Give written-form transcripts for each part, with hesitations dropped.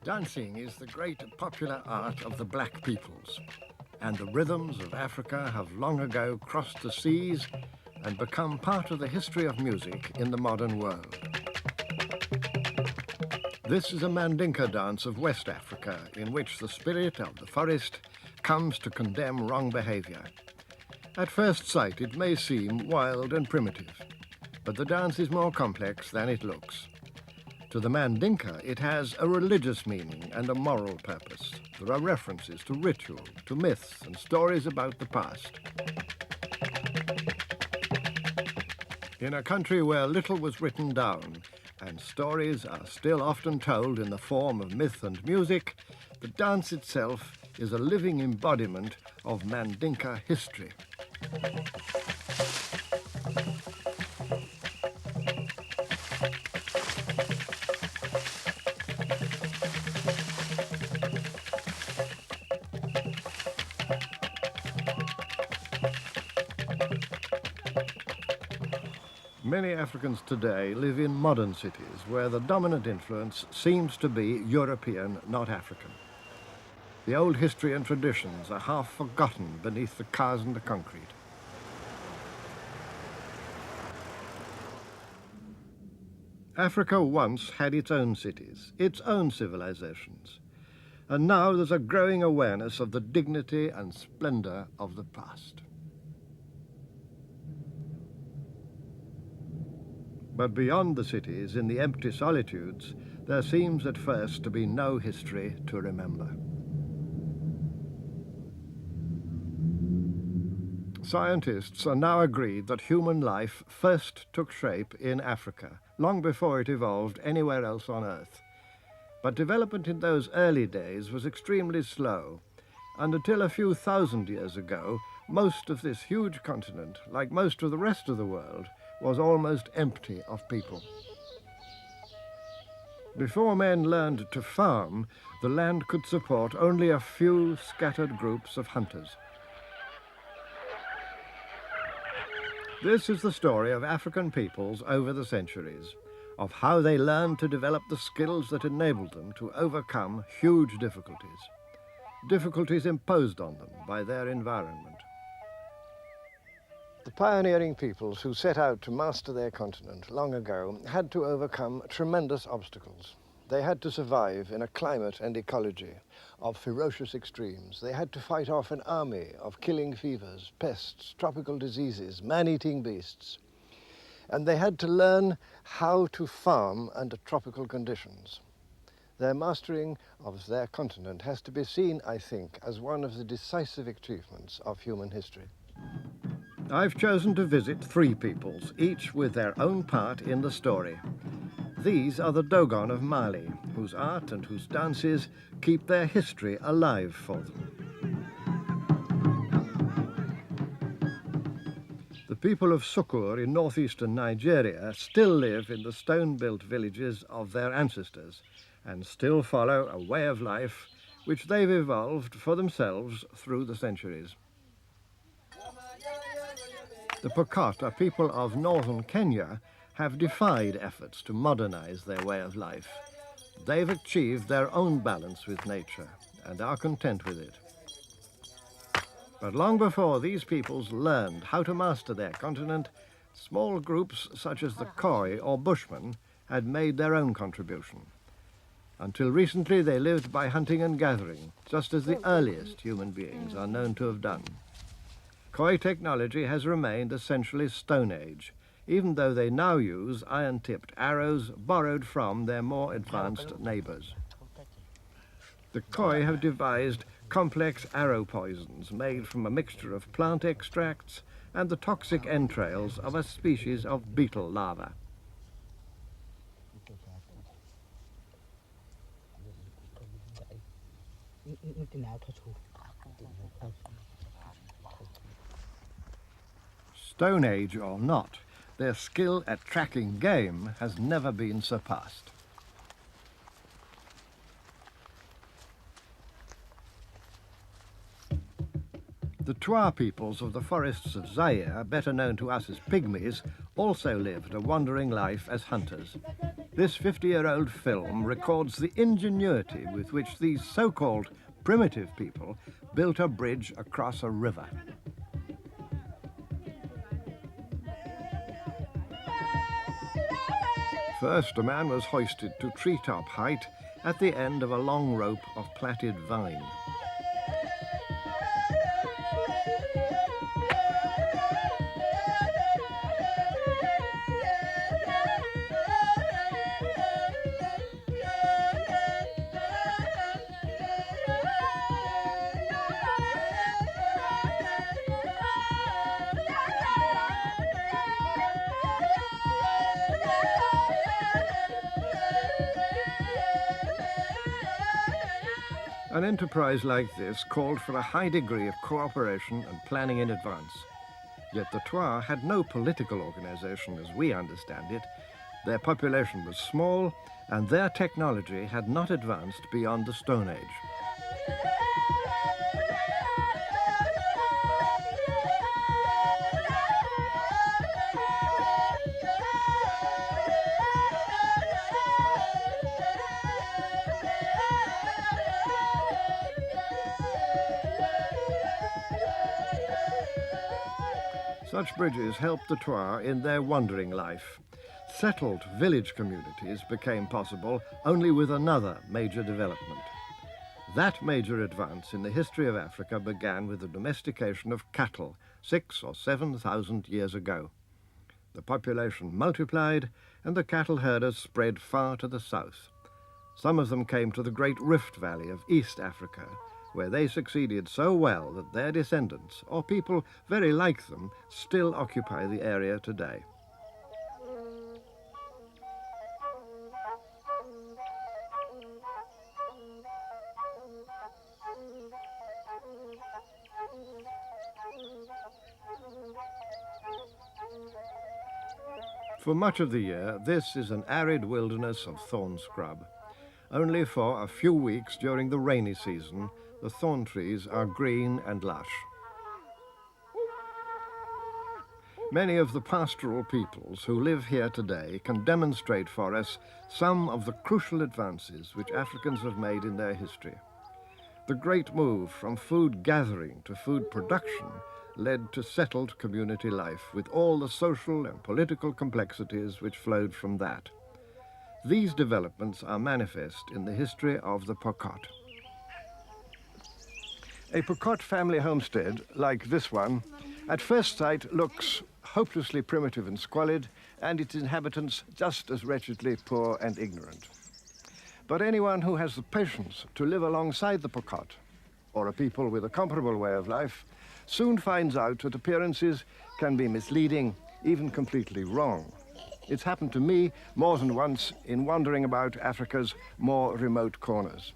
Dancing is the great popular art of the black peoples, and the rhythms of Africa have long ago crossed the seas and become part of the history of music in the modern world. This is a Mandinka dance of West Africa, in which the spirit of the forest comes to condemn wrong behavior. At first sight, it may seem wild and primitive, but the dance is more complex than it looks. To the Mandinka, it has a religious meaning and a moral purpose. There are references to ritual, to myths and stories about the past. In a country where little was written down and stories are still often told in the form of myth and music, the dance itself is a living embodiment of Mandinka history. Many Africans today live in modern cities where the dominant influence seems to be European, not African. The old history and traditions are half forgotten beneath the cars and the concrete. Africa once had its own cities, its own civilizations, and now there's a growing awareness of the dignity and splendor of the past. But beyond the cities, in the empty solitudes, there seems at first to be no history to remember. Scientists are now agreed that human life first took shape in Africa, long before it evolved anywhere else on Earth. But development in those early days was extremely slow, and until a few thousand years ago, most of this huge continent, like most of the rest of the world, was almost empty of people. Before men learned to farm, the land could support only a few scattered groups of hunters. This is the story of African peoples over the centuries, of how they learned to develop the skills that enabled them to overcome huge difficulties imposed on them by their environment. The pioneering peoples who set out to master their continent long ago had to overcome tremendous obstacles. They had to survive in a climate and ecology of ferocious extremes. They had to fight off an army of killing fevers, pests, tropical diseases, man-eating beasts. And they had to learn how to farm under tropical conditions. Their mastering of their continent has to be seen, I think, as one of the decisive achievements of human history. I've chosen to visit three peoples, each with their own part in the story. These are the Dogon of Mali, whose art and whose dances keep their history alive for them. The people of Sukur in northeastern Nigeria still live in the stone-built villages of their ancestors and still follow a way of life which they've evolved for themselves through the centuries. The Pokot, a people of northern Kenya, have defied efforts to modernize their way of life. They've achieved their own balance with nature and are content with it. But long before these peoples learned how to master their continent, small groups such as the Khoi or Bushmen had made their own contribution. Until recently, they lived by hunting and gathering, just as the earliest human beings are known to have done. Khoi technology has remained essentially Stone Age, even though they now use iron-tipped arrows borrowed from their more advanced neighbors. The Khoi have devised complex arrow poisons made from a mixture of plant extracts and the toxic entrails of a species of beetle larva. Stone Age or not, their skill at tracking game has never been surpassed. The Twa peoples of the forests of Zaire, better known to us as pygmies, also lived a wandering life as hunters. This 50-year-old film records the ingenuity with which these so-called primitive people built a bridge across a river. First, a man was hoisted to treetop height at the end of a long rope of plaited vine. An enterprise like this called for a high degree of cooperation and planning in advance. Yet the Twa had no political organization as we understand it. Their population was small, and their technology had not advanced beyond the Stone Age. Such bridges helped the Twa in their wandering life. Settled village communities became possible only with another major development. That major advance in the history of Africa began with the domestication of cattle 6,000 or 7,000 years ago. The population multiplied and the cattle herders spread far to the south. Some of them came to the great Rift Valley of East Africa, where they succeeded so well that their descendants, or people very like them, still occupy the area today. For much of the year, this is an arid wilderness of thorn scrub. Only for a few weeks during the rainy season, the thorn trees are green and lush. Many of the pastoral peoples who live here today can demonstrate for us some of the crucial advances which Africans have made in their history. The great move from food gathering to food production led to settled community life with all the social and political complexities which flowed from that. These developments are manifest in the history of the Pokot. A Pokot family homestead, like this one, at first sight looks hopelessly primitive and squalid, and its inhabitants just as wretchedly poor and ignorant. But anyone who has the patience to live alongside the Pokot, or a people with a comparable way of life, soon finds out that appearances can be misleading, even completely wrong. It's happened to me more than once in wandering about Africa's more remote corners.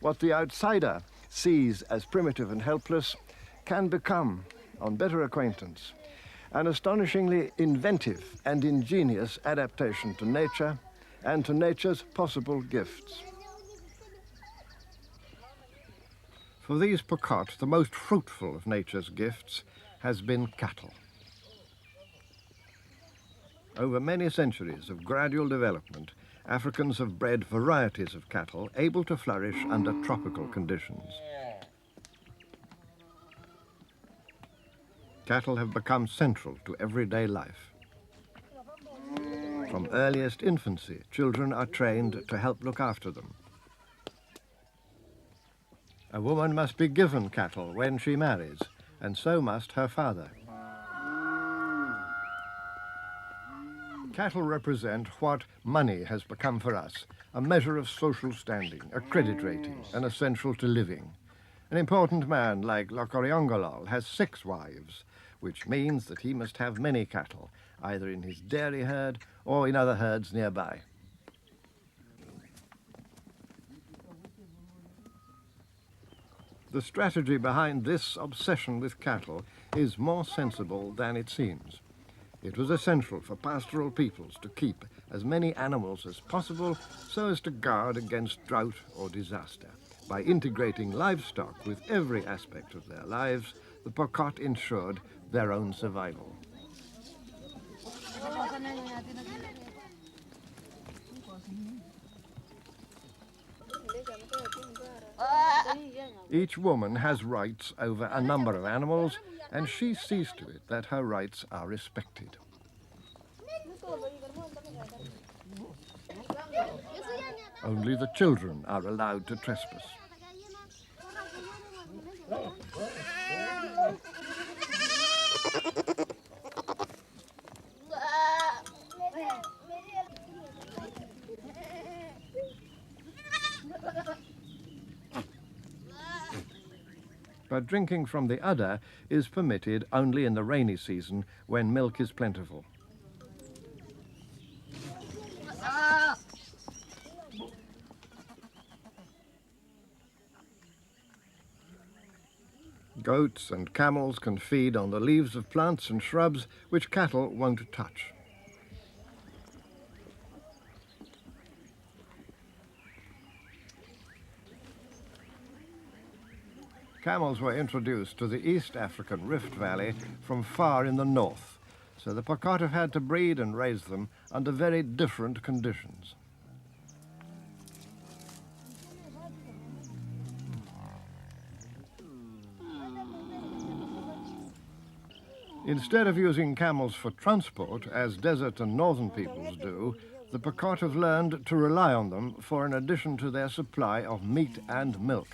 What the outsider sees as primitive and helpless can become, on better acquaintance, an astonishingly inventive and ingenious adaptation to nature and to nature's possible gifts. For these Pokot, the most fruitful of nature's gifts has been cattle. Over many centuries of gradual development, Africans have bred varieties of cattle able to flourish under tropical conditions. Cattle have become central to everyday life. From earliest infancy, children are trained to help look after them. A woman must be given cattle when she marries, and so must her father. Cattle represent what money has become for us, a measure of social standing, a credit rating, and essential to living. An important man like Lokoriongolol has 6 wives, which means that he must have many cattle, either in his dairy herd or in other herds nearby. The strategy behind this obsession with cattle is more sensible than it seems. It was essential for pastoral peoples to keep as many animals as possible so as to guard against drought or disaster. By integrating livestock with every aspect of their lives, the Pokot ensured their own survival. Each woman has rights over a number of animals, and she sees to it that her rights are respected. Only the children are allowed to trespass. But drinking from the udder is permitted only in the rainy season when milk is plentiful. Goats and camels can feed on the leaves of plants and shrubs which cattle won't touch. Camels were introduced to the East African Rift Valley from far in the north, so the Pokot have had to breed and raise them under very different conditions. Instead of using camels for transport, as desert and northern peoples do, the Pokot have learned to rely on them for an addition to their supply of meat and milk.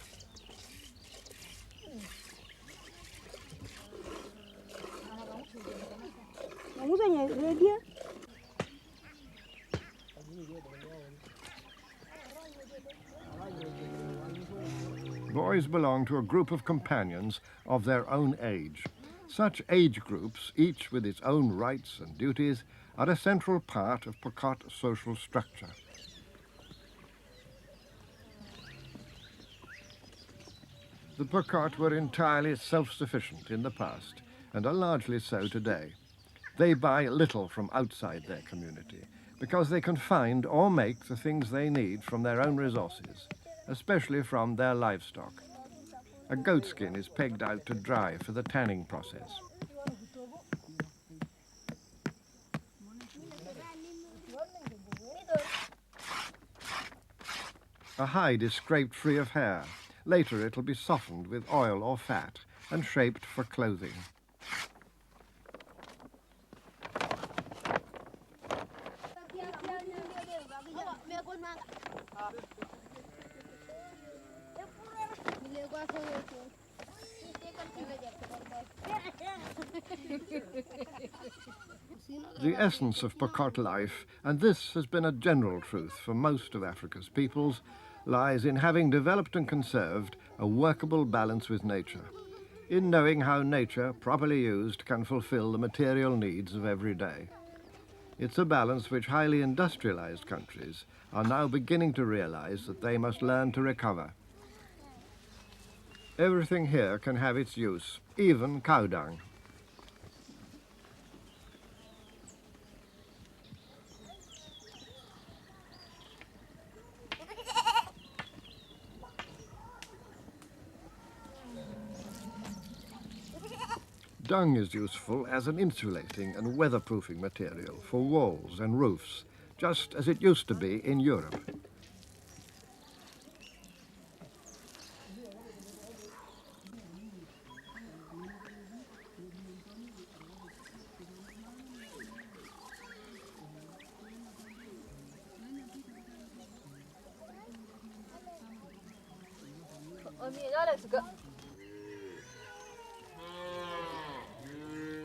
Boys belong to a group of companions of their own age. Such age groups, each with its own rights and duties, are a central part of Pokot social structure. The Pokot were entirely self-sufficient in the past and are largely so today. They buy little from outside their community because they can find or make the things they need from their own resources, especially from their livestock. A goat skin is pegged out to dry for the tanning process. A hide is scraped free of hair. Later it'll be softened with oil or fat and shaped for clothing. The essence of Pokot life, and this has been a general truth for most of Africa's peoples, lies in having developed and conserved a workable balance with nature, in knowing how nature, properly used, can fulfill the material needs of every day. It's a balance which highly industrialized countries are now beginning to realize that they must learn to recover. Everything here can have its use, even cow dung. Dung is useful as an insulating and weatherproofing material for walls and roofs, just as it used to be in Europe.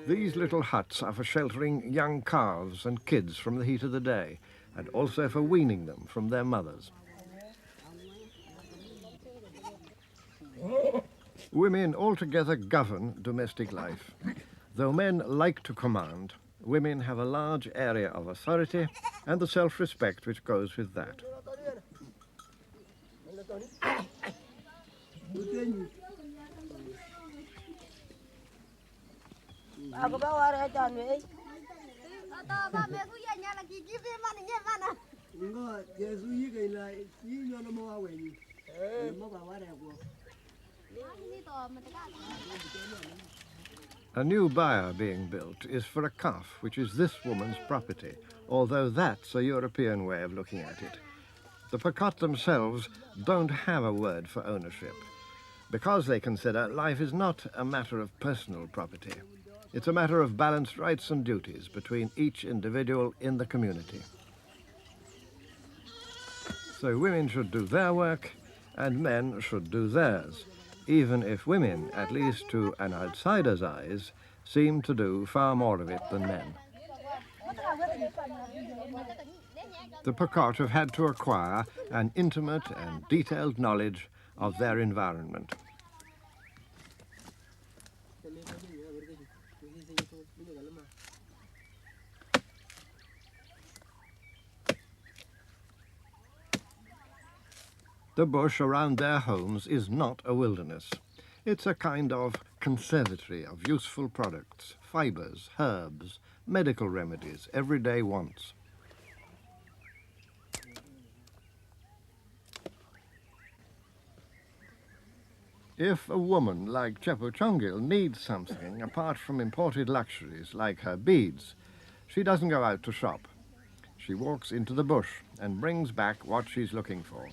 These little huts are for sheltering young calves and kids from the heat of the day, and also for weaning them from their mothers. Women altogether govern domestic life. Though men like to command, women have a large area of authority and the self-respect which goes with that. A new byre being built is for a calf, which is this woman's property, although that's a European way of looking at it. The Pokot themselves don't have a word for ownership, because they consider life is not a matter of personal property. It's a matter of balanced rights and duties between each individual in the community. So women should do their work and men should do theirs, even if women, at least to an outsider's eyes, seem to do far more of it than men. The Pokot have had to acquire an intimate and detailed knowledge of their environment. The bush around their homes is not a wilderness. It's a kind of conservatory of useful products, fibres, herbs, medical remedies, everyday wants. If a woman like Chepochongil needs something apart from imported luxuries like her beads, she doesn't go out to shop. She walks into the bush and brings back what she's looking for.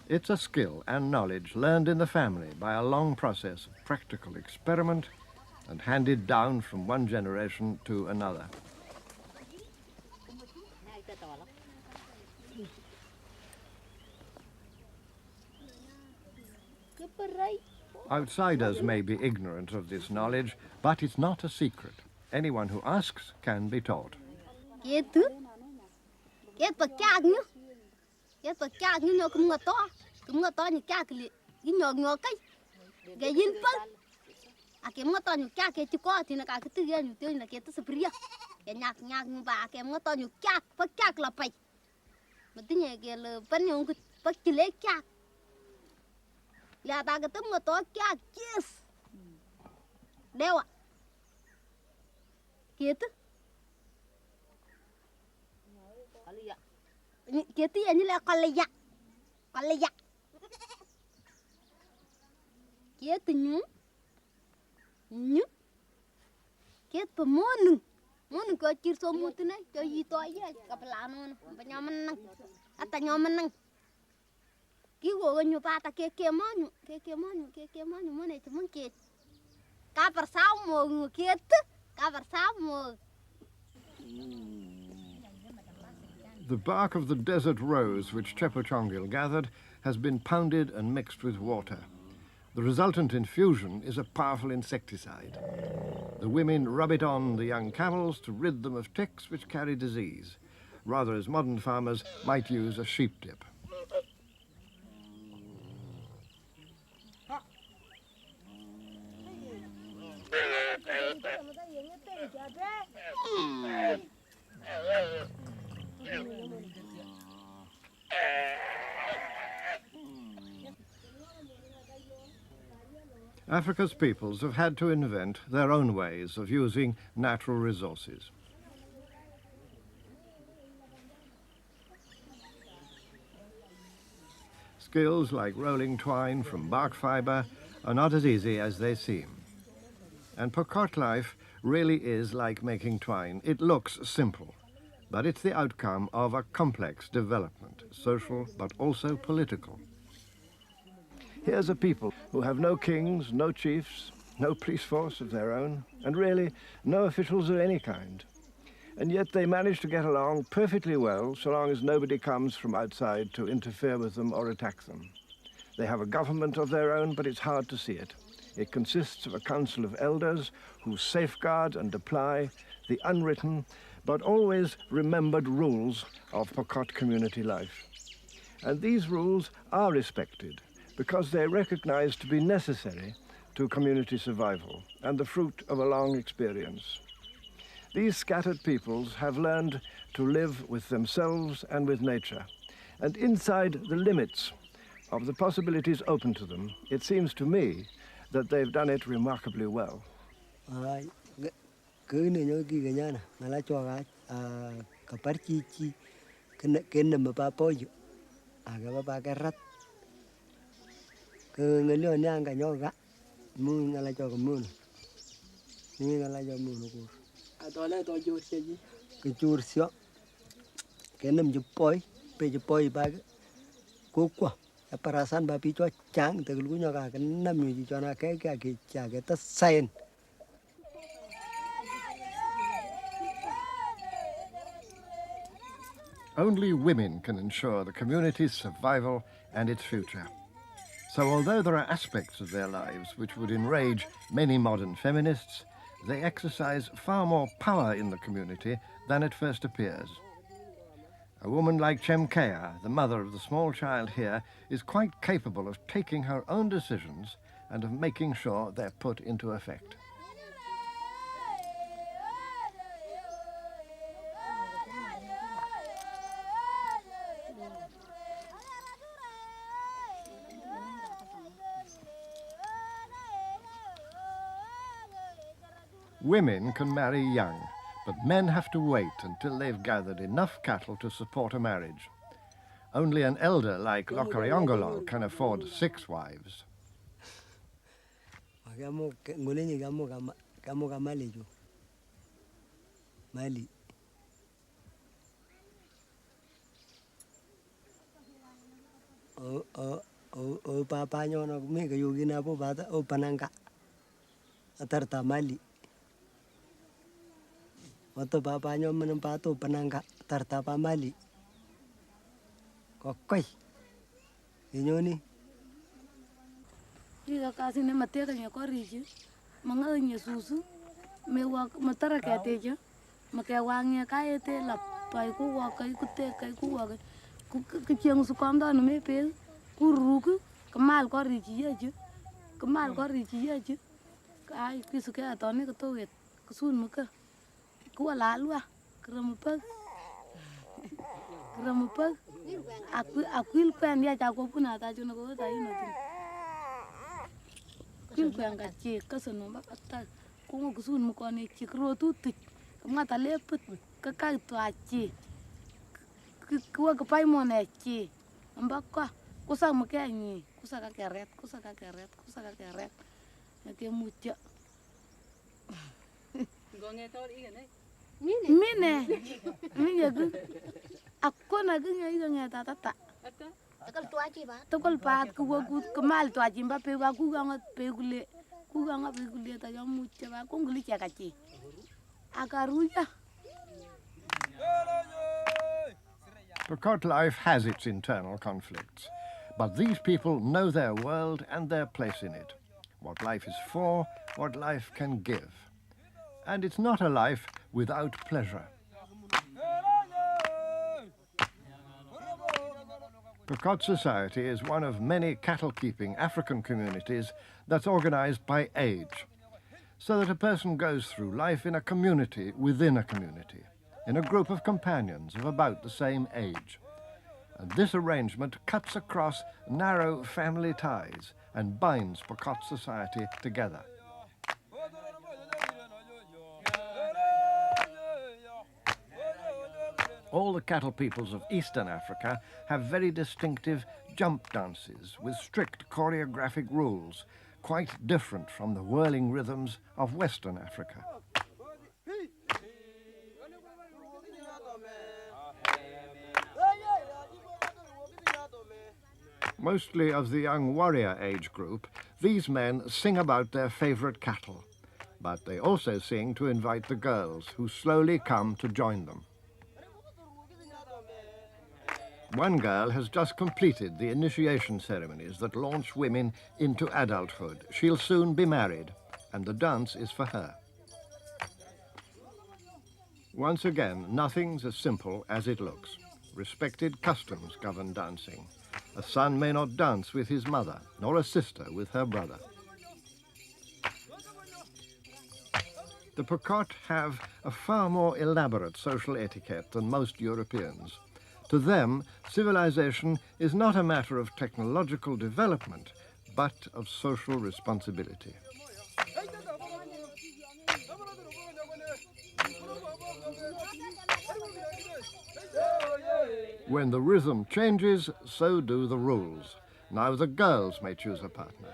It's a skill and knowledge learned in the family by a long process of practical experiment and handed down from one generation to another. Outsiders may be ignorant of this knowledge, but it's not a secret. Anyone who asks can be taught. The bark of the desert rose which Chepochongil gathered has been pounded and mixed with water. The resultant infusion is a powerful insecticide. The women rub it on the young camels to rid them of ticks which carry disease, rather as modern farmers might use a sheep dip. Africa's peoples have had to invent their own ways of using natural resources. Skills like rolling twine from bark fibre are not as easy as they seem. And Pokot life really is like making twine. It looks simple, but it's the outcome of a complex development, social but also political. Here's a people who have no kings, no chiefs, no police force of their own, and really no officials of any kind. And yet they manage to get along perfectly well so long as nobody comes from outside to interfere with them or attack them. They have a government of their own, but it's hard to see it. It consists of a council of elders who safeguard and apply the unwritten but always remembered rules of Pokot community life. And these rules are respected because they're recognized to be necessary to community survival and the fruit of a long experience. These scattered peoples have learned to live with themselves and with nature, and inside the limits of the possibilities open to them, it seems to me that they've done it remarkably well. Kukwa. Perasaan bapi cho chang terlunya ka kena mi cho na ke cha ke ta sen. Only women can ensure the community's survival and its future. So although there are aspects of their lives which would enrage many modern feminists, they exercise far more power in the community than at first appears. A woman like Chemkea, the mother of the small child here, is quite capable of taking her own decisions and of making sure they're put into effect. Women can marry young, but men have to wait until they've gathered enough cattle to support a marriage. Only an elder like Lokariongolo can afford 6 wives. Mali. Papa nyo na mi ka yugi na po bata o panangka. Atarta mali. Wato papa nyo menempato panangka tarta pa mali. Kokoy. Inyo ni. Iya kasi ne mateka nya koriji. Manga nya susu. Me wa matara ka teja. Maka wangnya kaete la pai ku wa kai ku te kai ku wa ku chiang su kom da no me pe ku ruku kemal koriji ya ju. Kemal koriji ya ju. Ai ki su ka to ne ko to wet. Ku sun muka. Ku la lua. Kram pa. Kram pa. Aku kwen dia cha ko puna ta ju no ko ta ino tin. Kil kwen ka chi ka so no ba ta. Ku ngo sun mu ko ne chi kro tu ti. Nga ta le put ka to a chi. Ku ka pai mo ne chi. Amba ko ku sa mu ke ni. Ku sa ka keret, ku sa ka keret, ku sa ka keret. Ne ke mu cha. Gonge to i ne. Mine. Mine gu. Aku na gu ngai ngai ta ta ta. Takal tua chi ba. Takal pat ku ku mal tua chi ba pe ku ga pe gule. Ku ga pe gule ta ya mu cha ba ku nguli cha ka chi. Akaruya. Pokot life has its internal conflicts, but these people know their world and their place in it, what life is for, what life can give. And it's not a life without pleasure. Pokot society is one of many cattle-keeping African communities that's organized by age, so that a person goes through life in a community within a community, in a group of companions of about the same age. And this arrangement cuts across narrow family ties and binds Pokot society together. All the cattle peoples of Eastern Africa have very distinctive jump dances with strict choreographic rules, quite different from the whirling rhythms of Western Africa. Mostly of the young warrior age group, these men sing about their favorite cattle, but they also sing to invite the girls who slowly come to join them. One girl has just completed the initiation ceremonies that launch women into adulthood. She'll soon be married, and the dance is for her. Once again, nothing's as simple as it looks. Respected customs govern dancing. A son may not dance with his mother, nor a sister with her brother. The Pokot have a far more elaborate social etiquette than most Europeans. To them, civilization is not a matter of technological development, but of social responsibility. When the rhythm changes, so do the rules. Now the girls may choose a partner.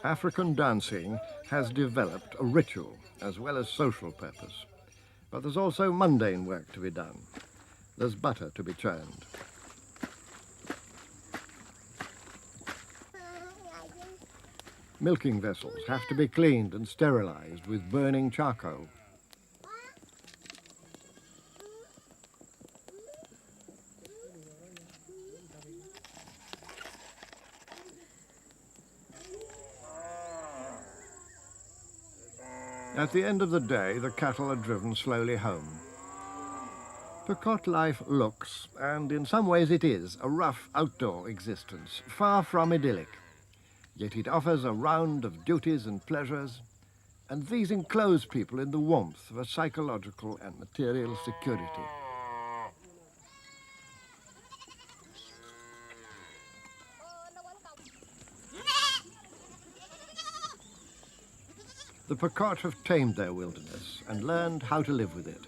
African dancing has developed a ritual as well as social purpose. But there's also mundane work to be done. There's butter to be churned. Milking vessels have to be cleaned and sterilized with burning charcoal. At the end of the day, the cattle are driven slowly home. Pekot life looks, and in some ways it is, a rough outdoor existence, far from idyllic. Yet it offers a round of duties and pleasures, and these enclose people in the warmth of a psychological and material security. The Pekot have tamed their wilderness and learned how to live with it.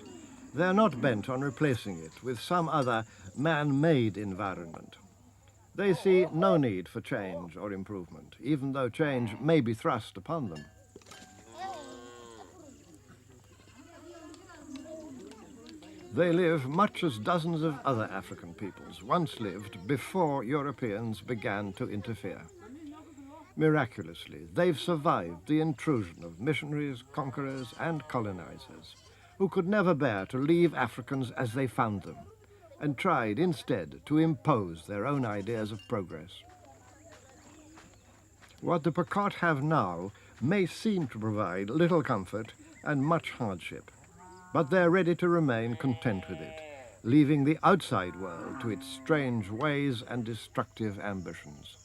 They're not bent on replacing it with some other man-made environment. They see no need for change or improvement, even though change may be thrust upon them. They live much as dozens of other African peoples once lived before Europeans began to interfere. Miraculously, they've survived the intrusion of missionaries, conquerors, and colonizers, who could never bear to leave Africans as they found them, and tried instead to impose their own ideas of progress. What the Pekot have now may seem to provide little comfort and much hardship, but they're ready to remain content with it, leaving the outside world to its strange ways and destructive ambitions.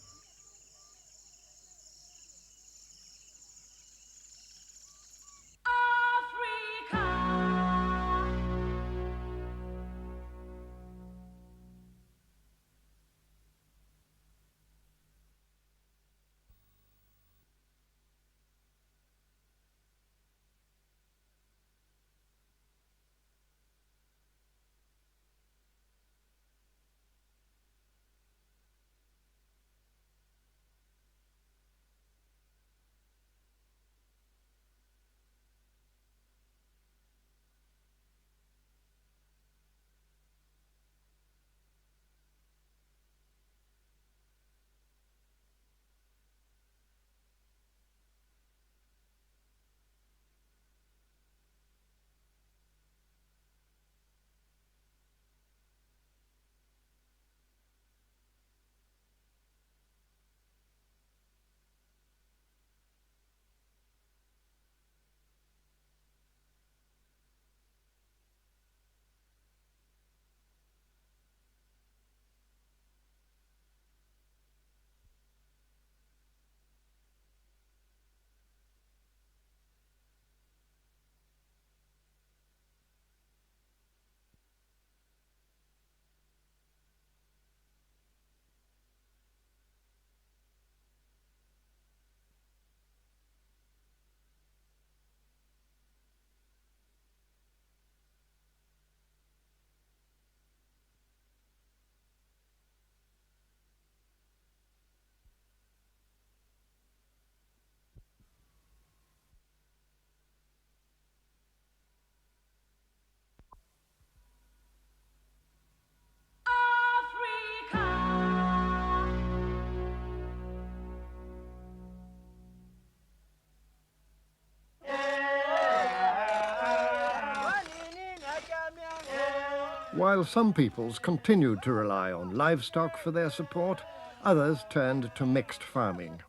While some peoples continued to rely on livestock for their support, others turned to mixed farming.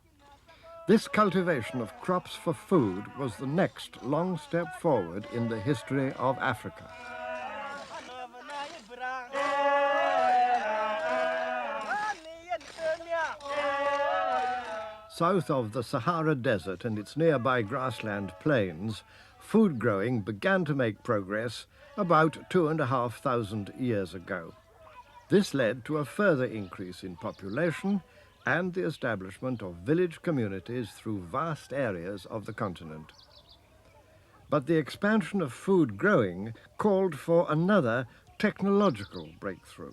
This cultivation of crops for food was the next long step forward in the history of Africa. South of the Sahara Desert and its nearby grassland plains, food growing began to make progress about 2,500 years ago. This led to a further increase in population and the establishment of village communities through vast areas of the continent. But the expansion of food growing called for another technological breakthrough.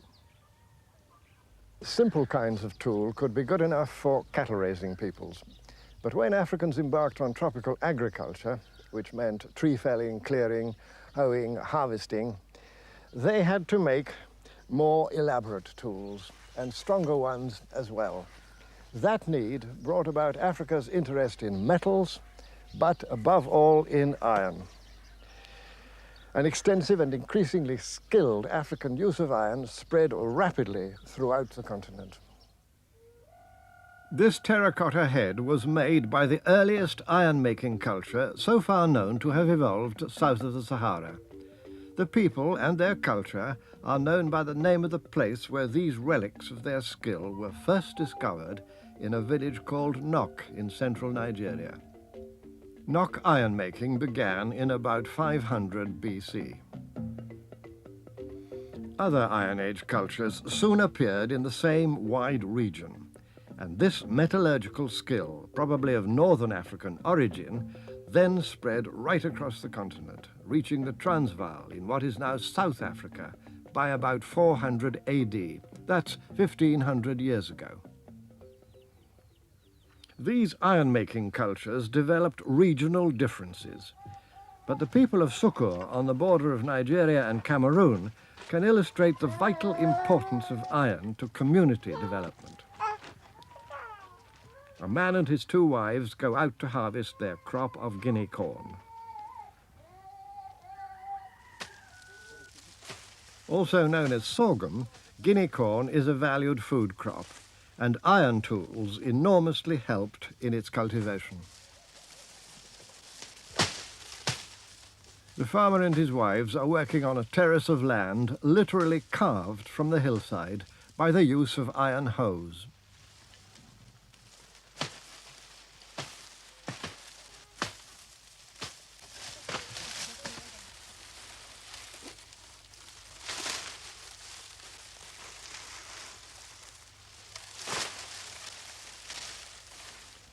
Simple kinds of tool could be good enough for cattle-raising peoples. But when Africans embarked on tropical agriculture, which meant tree felling, clearing, hoeing, harvesting, they had to make more elaborate tools, and stronger ones as well. That need brought about Africa's interest in metals, but above all in iron. An extensive and increasingly skilled African use of iron spread rapidly throughout the continent. This terracotta head was made by the earliest iron-making culture so far known to have evolved south of the Sahara. The people and their culture are known by the name of the place where these relics of their skill were first discovered in a village called Nok in central Nigeria. Nok iron-making began in about 500 BC. Other Iron Age cultures soon appeared in the same wide region, and this metallurgical skill, probably of northern African origin, then spread right across the continent, reaching the Transvaal in what is now South Africa by about 400 AD. That's 1,500 years ago. These iron-making cultures developed regional differences, but the people of Sukur on the border of Nigeria and Cameroon can illustrate the vital importance of iron to community development. A man and his two wives go out to harvest their crop of guinea corn. Also known as sorghum, guinea corn is a valued food crop, and iron tools enormously helped in its cultivation. The farmer and his wives are working on a terrace of land literally carved from the hillside by the use of iron hoes.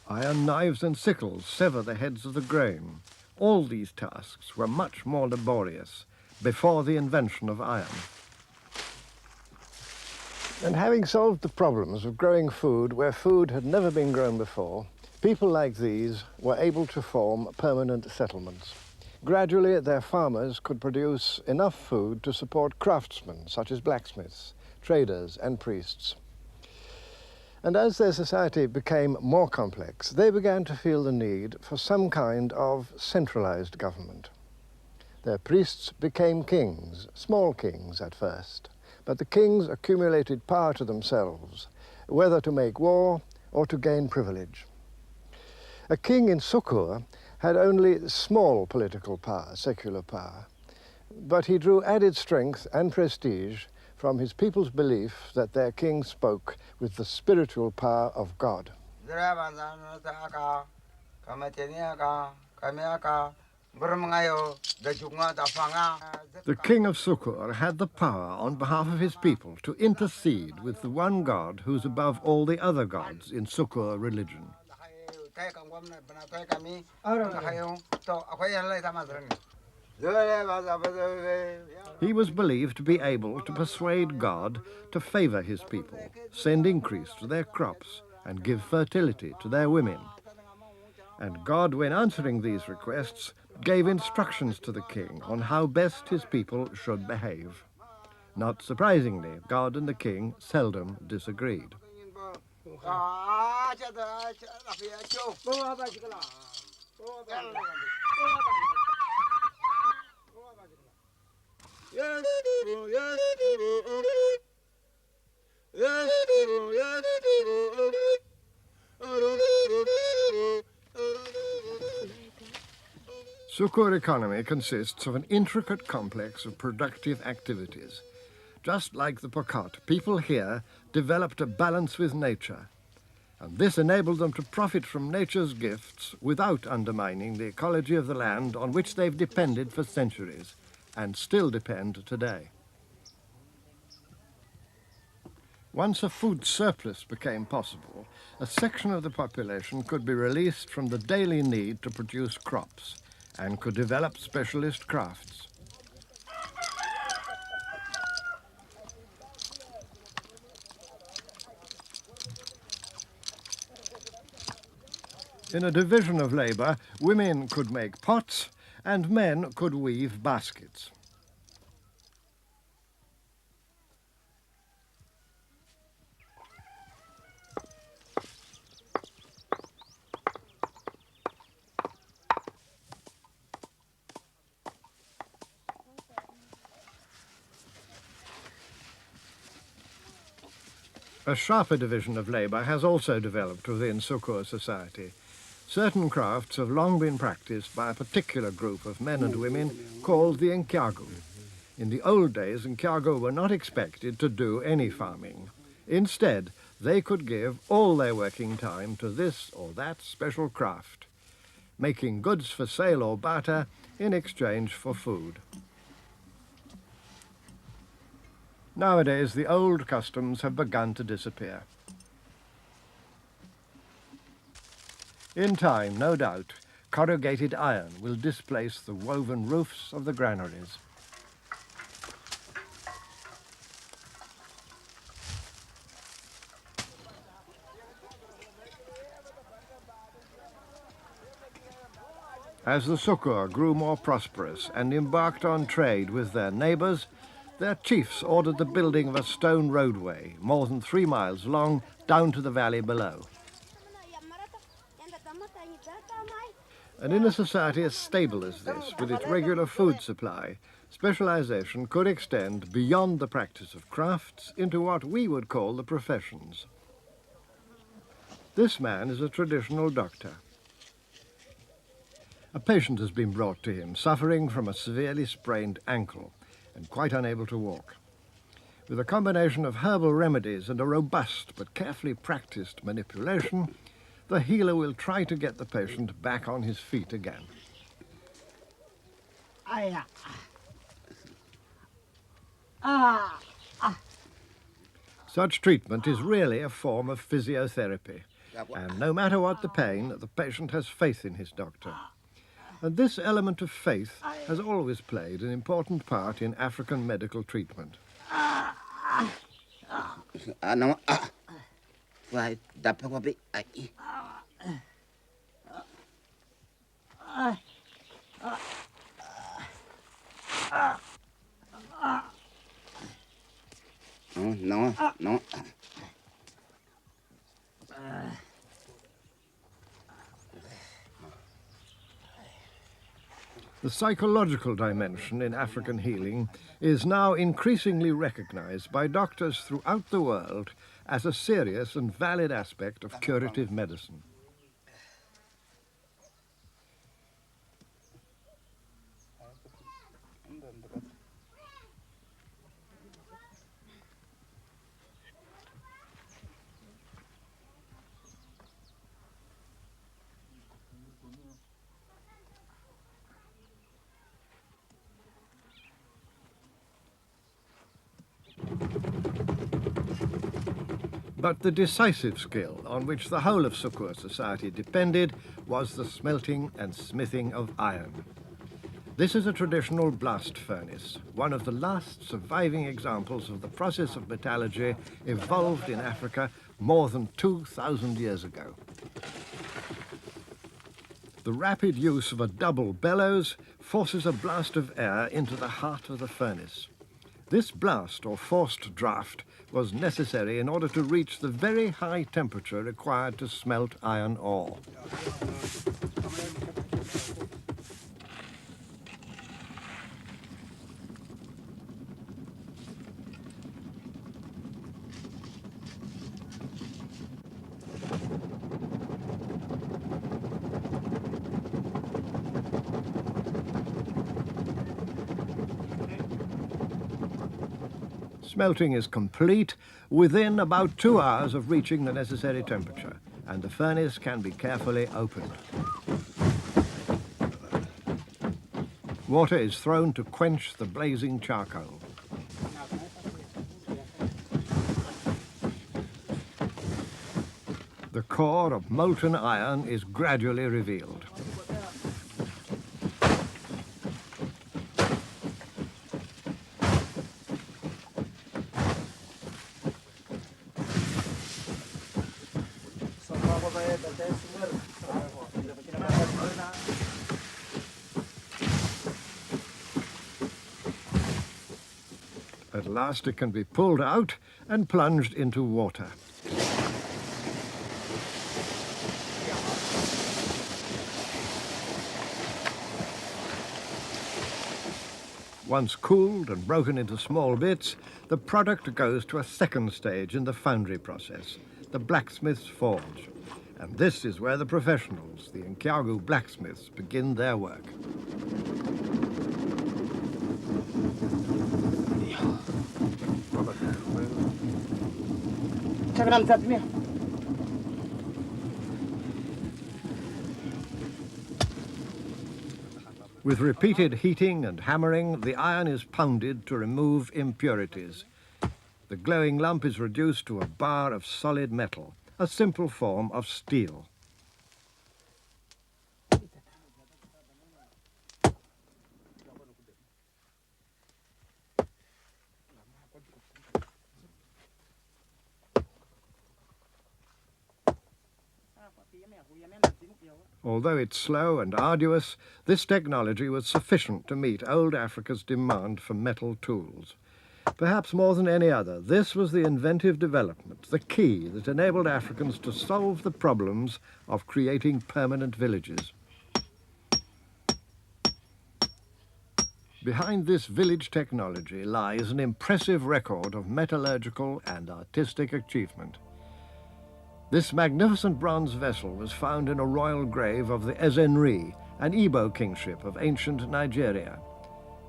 Iron knives and sickles sever the heads of the grain. All these tasks were much more laborious before the invention of iron. And having solved the problems of growing food where food had never been grown before, people like these were able to form permanent settlements. Gradually, their farmers could produce enough food to support craftsmen, such as blacksmiths, traders, and priests. And as their society became more complex, they began to feel the need for some kind of centralized government. Their priests became kings, small kings at first, but the kings accumulated power to themselves, whether to make war or to gain privilege. A king in Sukur had only small political power, secular power, but he drew added strength and prestige from his people's belief that their king spoke with the spiritual power of God. The king of Sukur had the power on behalf of his people to intercede with the one God who's above all the other gods in Sukur religion. He was believed to be able to persuade God to favor his people, send increase to their crops, and give fertility to their women. And God, when answering these requests, gave instructions to the king on how best his people should behave. Not surprisingly, God and the king seldom disagreed. Sukur economy consists of an intricate complex of productive activities. Just like the Pokot, people here developed a balance with nature, and this enabled them to profit from nature's gifts without undermining the ecology of the land on which they've depended for centuries and still depend today. Once a food surplus became possible, a section of the population could be released from the daily need to produce crops and could develop specialist crafts. In a division of labour, women could make pots and men could weave baskets. A sharper division of labour has also developed within Sukur society. Certain crafts have long been practiced by a particular group of men and women called the Nkyagu. In the old days, Nkyagu were not expected to do any farming. Instead, they could give all their working time to this or that special craft, making goods for sale or barter in exchange for food. Nowadays, the old customs have begun to disappear. In time, no doubt, corrugated iron will displace the woven roofs of the granaries. As the Sukur grew more prosperous and embarked on trade with their neighbours, their chiefs ordered the building of a stone roadway, more than 3 miles long, down to the valley below. And in a society as stable as this, with its regular food supply, specialization could extend beyond the practice of crafts into what we would call the professions. This man is a traditional doctor. A patient has been brought to him, suffering from a severely sprained ankle and quite unable to walk. With a combination of herbal remedies and a robust but carefully practiced manipulation, the healer will try to get the patient back on his feet again. Such treatment is really a form of physiotherapy, and no matter what the pain, the patient has faith in his doctor. And this element of faith has always played an important part in African medical treatment. No. The psychological dimension in African healing is now increasingly recognized by doctors throughout the world as a serious and valid aspect of curative medicine. But the decisive skill on which the whole of Sukur society depended was the smelting and smithing of iron. This is a traditional blast furnace, one of the last surviving examples of the process of metallurgy evolved in Africa more than 2,000 years ago. The rapid use of a double bellows forces a blast of air into the heart of the furnace. This blast, or forced draft, was necessary in order to reach the very high temperature required to smelt iron ore. Smelting is complete within about 2 hours of reaching the necessary temperature, and the furnace can be carefully opened. Water is thrown to quench the blazing charcoal. The core of molten iron is gradually revealed. At last it can be pulled out and plunged into water. Once cooled and broken into small bits, the product goes to a second stage in the foundry process, the blacksmith's forge. And this is where the professionals, the Nkyagu blacksmiths, begin their work. With repeated heating and hammering, the iron is pounded to remove impurities. The glowing lump is reduced to a bar of solid metal, a simple form of steel. Although it's slow and arduous, this technology was sufficient to meet old Africa's demand for metal tools. Perhaps more than any other, this was the inventive development, the key that enabled Africans to solve the problems of creating permanent villages. Behind this village technology lies an impressive record of metallurgical and artistic achievement. This magnificent bronze vessel was found in a royal grave of the Ezenri, an Igbo kingship of ancient Nigeria,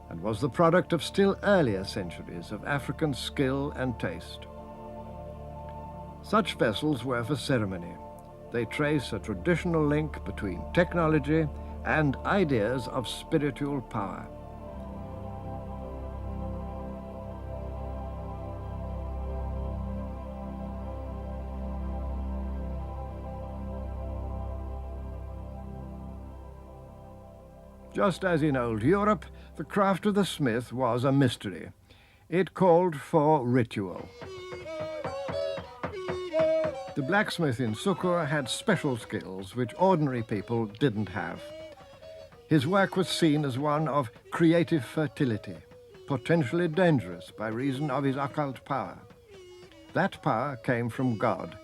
and was the product of still earlier centuries of African skill and taste. Such vessels were for ceremony. They trace a traditional link between technology and ideas of spiritual power. Just as in old Europe, the craft of the smith was a mystery. It called for ritual. The blacksmith in Sukur had special skills which ordinary people didn't have. His work was seen as one of creative fertility, potentially dangerous by reason of his occult power. That power came from God,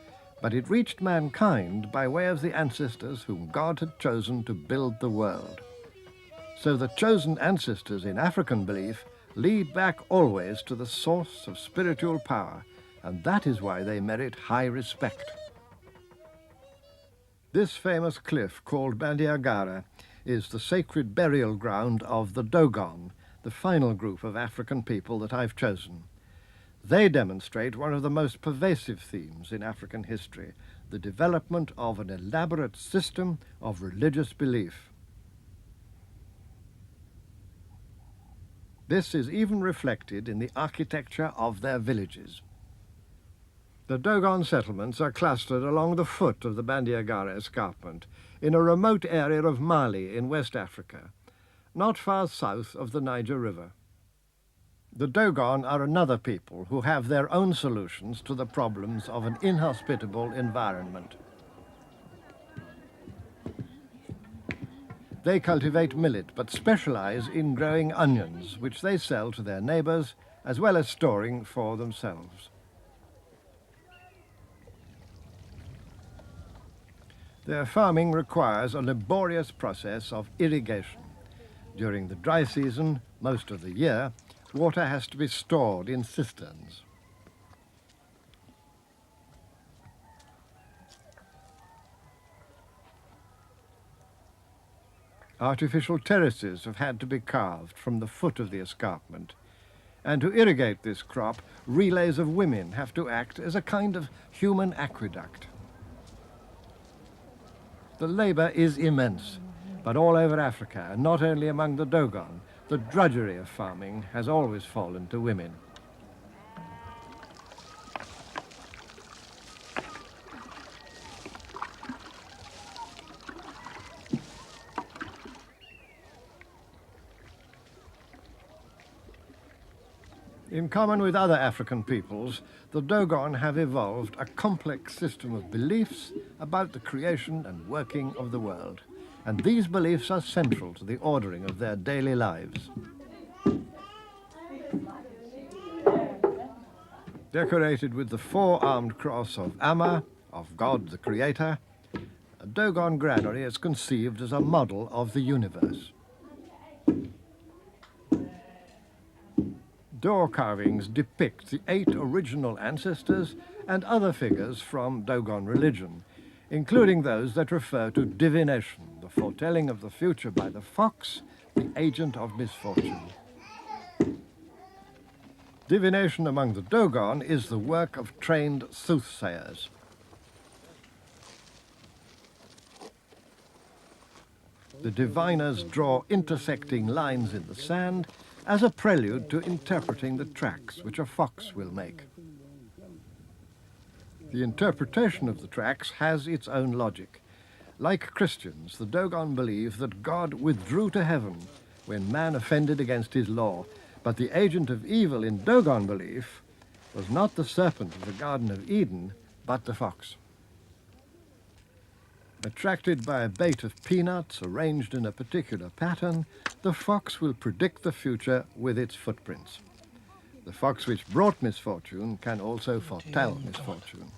but it reached mankind by way of the ancestors whom God had chosen to build the world. So the chosen ancestors in African belief lead back always to the source of spiritual power, and that is why they merit high respect. This famous cliff called Bandiagara is the sacred burial ground of the Dogon, the final group of African people that I've chosen. They demonstrate one of the most pervasive themes in African history, the development of an elaborate system of religious belief. This is even reflected in the architecture of their villages. The Dogon settlements are clustered along the foot of the Bandiagara escarpment in a remote area of Mali in West Africa, not far south of the Niger River. The Dogon are another people who have their own solutions to the problems of an inhospitable environment. They cultivate millet, but specialize in growing onions, which they sell to their neighbors, as well as storing for themselves. Their farming requires a laborious process of irrigation. During the dry season, most of the year, water has to be stored in cisterns. Artificial terraces have had to be carved from the foot of the escarpment. And to irrigate this crop, relays of women have to act as a kind of human aqueduct. The labour is immense, but all over Africa, and not only among the Dogon, the drudgery of farming has always fallen to women. In common with other African peoples, the Dogon have evolved a complex system of beliefs about the creation and working of the world, and these beliefs are central to the ordering of their daily lives. Decorated with the four-armed cross of Amma, of God the Creator, a Dogon granary is conceived as a model of the universe. Door carvings depict the 8 original ancestors and other figures from Dogon religion, including those that refer to divination, the foretelling of the future by the fox, the agent of misfortune. Divination among the Dogon is the work of trained soothsayers. The diviners draw intersecting lines in the sand as a prelude to interpreting the tracks which a fox will make. The interpretation of the tracks has its own logic. Like Christians, the Dogon believe that God withdrew to heaven when man offended against his law, but the agent of evil in Dogon belief was not the serpent of the Garden of Eden, but the fox. Attracted by a bait of peanuts arranged in a particular pattern, the fox will predict the future with its footprints. The fox which brought misfortune can also foretell misfortune.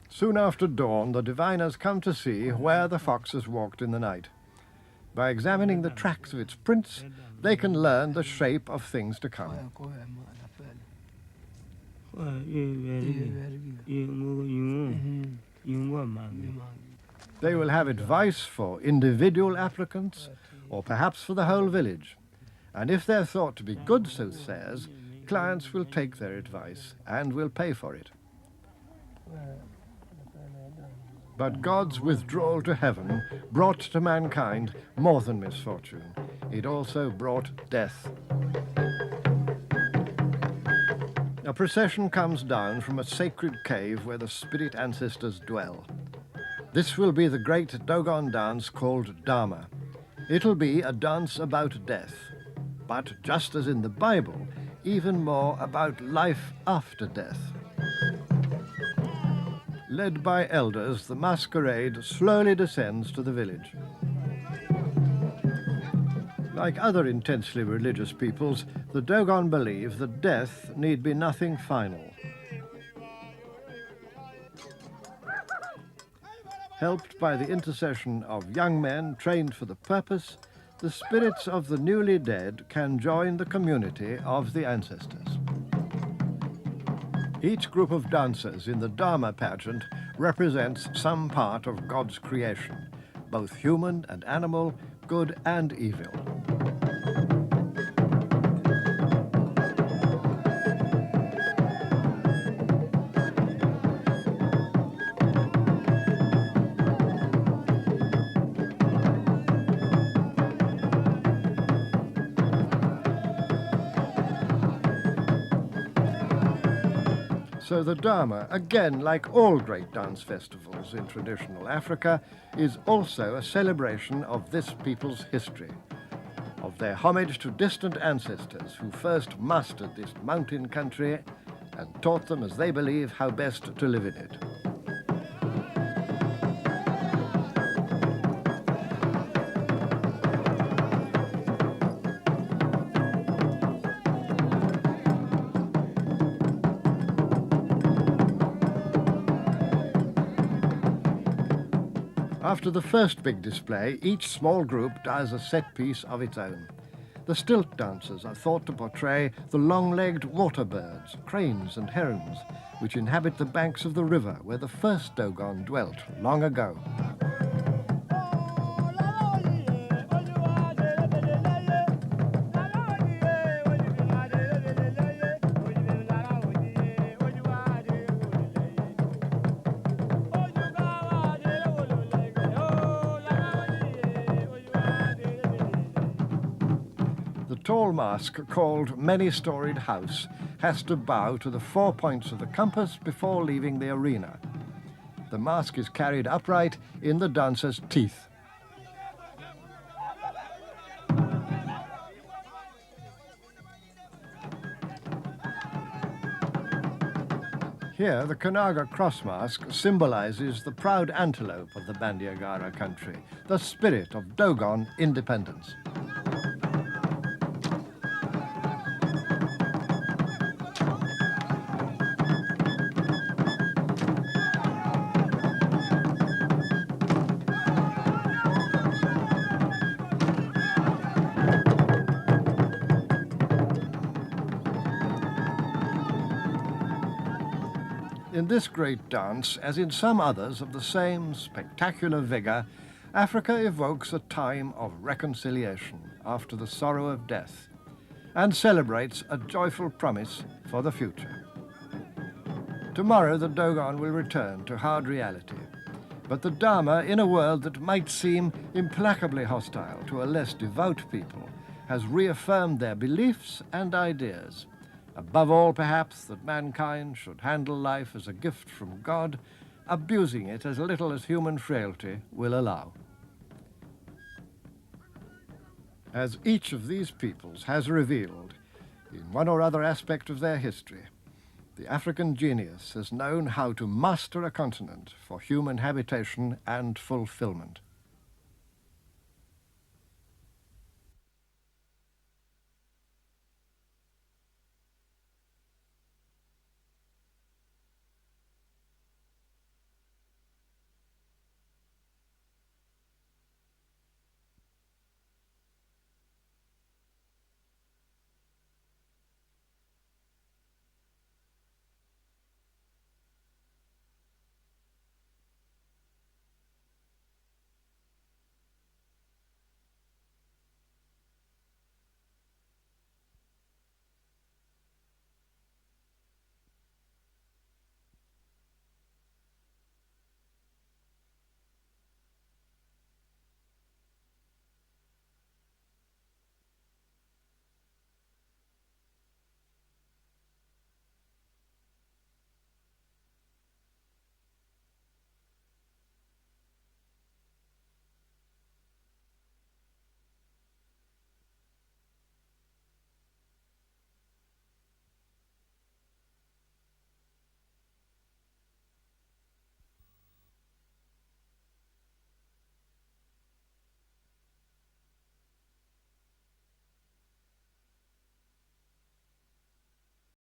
Soon after dawn, the diviners come to see where the fox has walked in the night. By examining the tracks of its prints, they can learn the shape of things to come. They will have advice for individual applicants, or perhaps for the whole village. And if they're thought to be good soothsayers, clients will take their advice and will pay for it. But God's withdrawal to heaven brought to mankind more than misfortune. It also brought death. A procession comes down from a sacred cave where the spirit ancestors dwell. This will be the great Dogon dance called Dharma. It'll be a dance about death, but just as in the Bible, even more about life after death. Led by elders, the masquerade slowly descends to the village. Like other intensely religious peoples, the Dogon believe that death need be nothing final. Helped by the intercession of young men trained for the purpose, the spirits of the newly dead can join the community of the ancestors. Each group of dancers in the Dharma pageant represents some part of God's creation, both human and animal, good and evil. So the Dharma, again like all great dance festivals in traditional Africa, is also a celebration of this people's history, of their homage to distant ancestors who first mastered this mountain country and taught them, as they believe, how best to live in it. After the first big display, each small group does a set piece of its own. The stilt dances are thought to portray the long-legged water birds, cranes and herons, which inhabit the banks of the river where the first Dogon dwelt long ago. The tall mast, called many-storied house, has to bow to the 4 points of the compass before leaving the arena. The mask is carried upright in the dancer's teeth. Here, the Kanaga cross mask symbolizes the proud antelope of the Bandiagara country, the spirit of Dogon independence. In this great dance, as in some others of the same spectacular vigor, Africa evokes a time of reconciliation after the sorrow of death and celebrates a joyful promise for the future. Tomorrow the Dogon will return to hard reality, but the Dharma, in a world that might seem implacably hostile to a less devout people, has reaffirmed their beliefs and ideas. Above all, perhaps, that mankind should handle life as a gift from God, abusing it as little as human frailty will allow. As each of these peoples has revealed, in one or other aspect of their history, the African genius has known how to master a continent for human habitation and fulfillment.